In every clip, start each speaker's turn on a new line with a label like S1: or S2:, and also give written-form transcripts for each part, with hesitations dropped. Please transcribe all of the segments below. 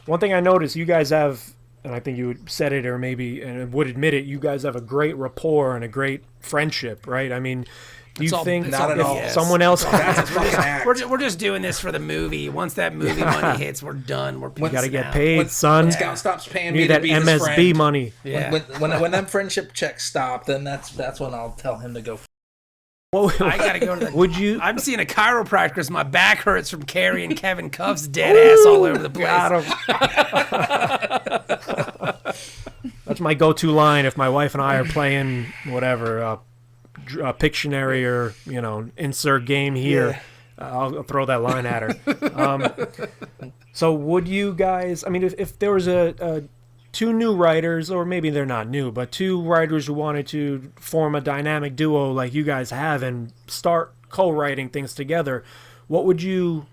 S1: One thing I noticed, you guys have, and I think you said it or maybe and would admit it, you guys have a great rapport and a great friendship, right? I mean, do you think
S2: not at all.
S1: if someone else...
S2: That's a fucking act.
S3: We're just doing this for the movie. Once that movie money hits, we're done. We're
S1: You got to get
S3: out.
S1: paid, son.
S2: When Scout stops paying
S1: You
S2: me
S1: need
S2: to
S1: that
S2: be his
S1: MSB
S2: friend,
S1: money.
S3: Yeah.
S2: when them friendship checks stop, then that's when I'll tell him to go.
S3: I gotta go to the.
S1: Would you...
S3: I'm seeing a chiropractor because my back hurts from carrying Kevin Cuffe's dead ass all over the place.
S1: Got him. That's my go-to line if my wife and I are playing whatever, Pictionary or, insert game here. I'll throw that line at her. So would you guys, I mean, if there was two new writers, or maybe they're not new, but two writers who wanted to form a dynamic duo like you guys have and start co-writing things together, what would you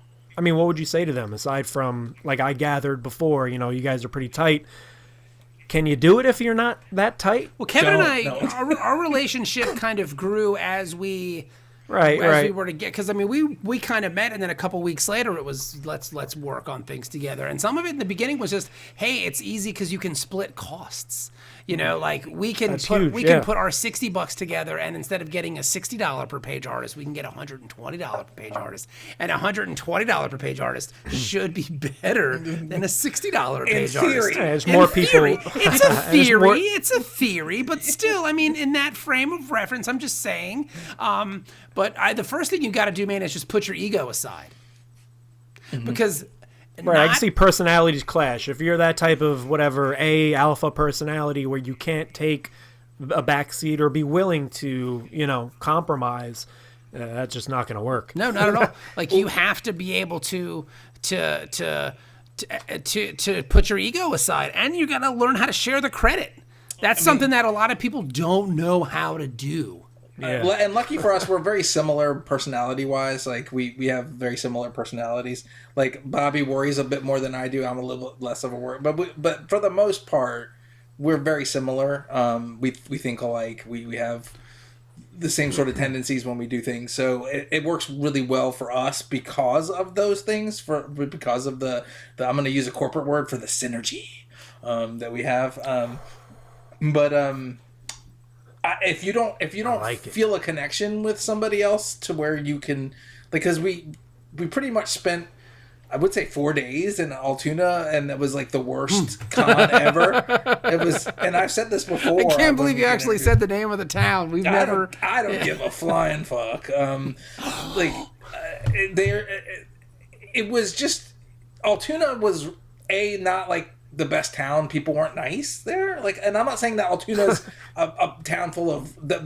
S1: say to them aside from, like I gathered before, you guys are pretty tight. Can you do it if you're not that tight?
S3: Well, Kevin and I, our relationship kind of grew as we...
S1: Right.
S3: we were to get, because I mean, we kind of met, and then a couple weeks later, it was let's work on things together. And some of it in the beginning was just, hey, it's easy because you can split costs. Like we can put our $60 together, and instead of getting a $60 per page artist, we can get a $120 per page artist, and a $120 per page artist should be better than a $60 per page artist.
S1: Yeah, there's more people.
S3: It's a theory. It's a theory, but still, I mean, in that frame of reference, I'm just saying. But the first thing you got to do, man, is just put your ego aside. Because
S1: I can see personalities clash. If you're that type of whatever alpha personality where you can't take a backseat or be willing to, compromise, that's just not going to work.
S3: No, not at all. Like you have to be able to put your ego aside, and you got to learn how to share the credit. That's something that a lot of people don't know how to do.
S2: Yeah. And lucky for us, we're very similar personality-wise. Like, we have very similar personalities. Like, Bobby worries a bit more than I do. I'm a little less of a worry. But for the most part, we're very similar. We think alike. We have the same sort of tendencies when we do things. So it works really well for us because of those things. Because of the I'm going to use a corporate word for the synergy that we have. If you don't feel a connection with somebody else to where you can, because we pretty much spent, I would say, 4 days in Altoona, and it was like the worst con ever. It was, and I've said this before.
S3: I can't believe you actually said the name of the town.
S2: I don't give a flying fuck. It was just, Altoona was not like the best town. People weren't nice there. Like, and I'm not saying that Altoona's a town full of the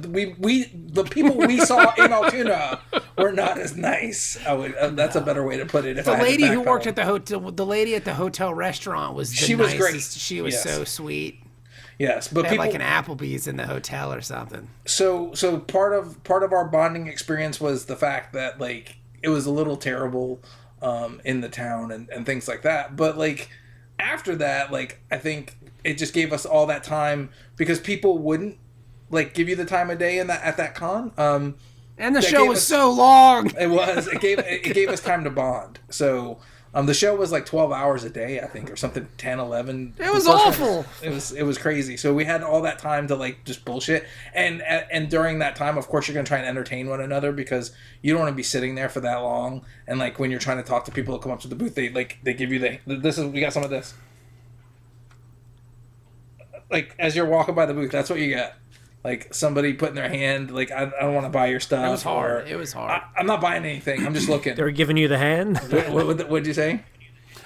S2: people we saw in Altoona were not as nice. That's a better way to put it.
S3: The lady who worked at the hotel, the lady at the hotel restaurant was
S2: she was great.
S3: She was so sweet.
S2: Yes, but
S3: they had like an Applebee's in the hotel or something.
S2: So part of our bonding experience was the fact that like it was a little terrible in the town and things like that. But like after that, like I think it just gave us all that time because people wouldn't like give you the time of day at that con.
S3: And the show was so long.
S2: It was. It gave us time to bond. So the show was like 12 hours a day, I think, or something, 10, 11.
S3: It was awful.
S2: It was crazy. So we had all that time to like just bullshit. And during that time, of course, you're going to try and entertain one another because you don't want to be sitting there for that long. And like when you're trying to talk to people that come up to the booth, they give you we got some of this. Like as you're walking by the booth, that's what you got. Like somebody putting their hand, like I don't want to buy your stuff.
S3: It was hard. It was hard.
S2: I'm not buying anything. I'm just looking.
S1: They were giving you the hand.
S2: What'd you say?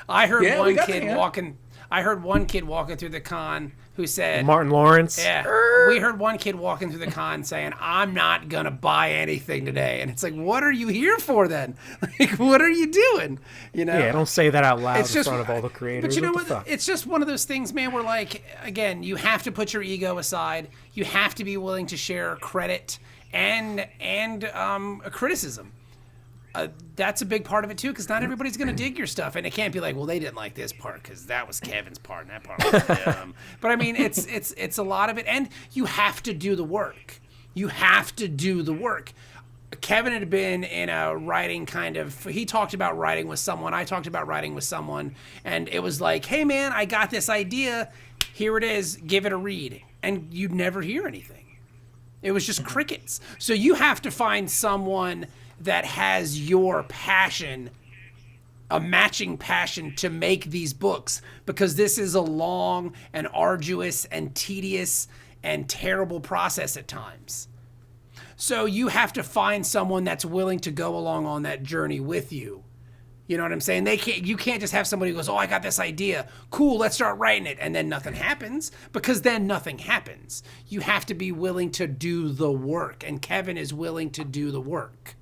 S3: I heard one kid walking. I heard one kid walking through the con who said,
S1: Martin Lawrence.
S3: Yeah, we heard one kid walking through the con saying, "I'm not gonna buy anything today." And it's like, what are you here for then? Like, what are you doing? You know?
S1: Yeah, don't say that out loud in front of all the creators.
S3: But you know what? It's just one of those things, man. Where like, again, you have to put your ego aside. You have to be willing to share credit and a criticism. That's a big part of it too, because not everybody's going to dig your stuff, and it can't be like, well, they didn't like this part because that was Kevin's part and that part was dumb. But I mean, it's a lot of it, and you have to do the work. You have to do the work. Kevin had been in a writing he talked about writing with someone. I talked about writing with someone. And it was like, hey, man, I got this idea. Here it is. Give it a read. And you'd never hear anything. It was just crickets. So you have to find someone that has your passion, a matching passion to make these books, because this is a long and arduous and tedious and terrible process at times. So you have to find someone that's willing to go along on that journey with you. You know what I'm saying? You can't just have somebody who goes, oh, I got this idea. Cool, let's start writing it. And then nothing happens, because then nothing happens. You have to be willing to do the work. And Kevin is willing to do the work.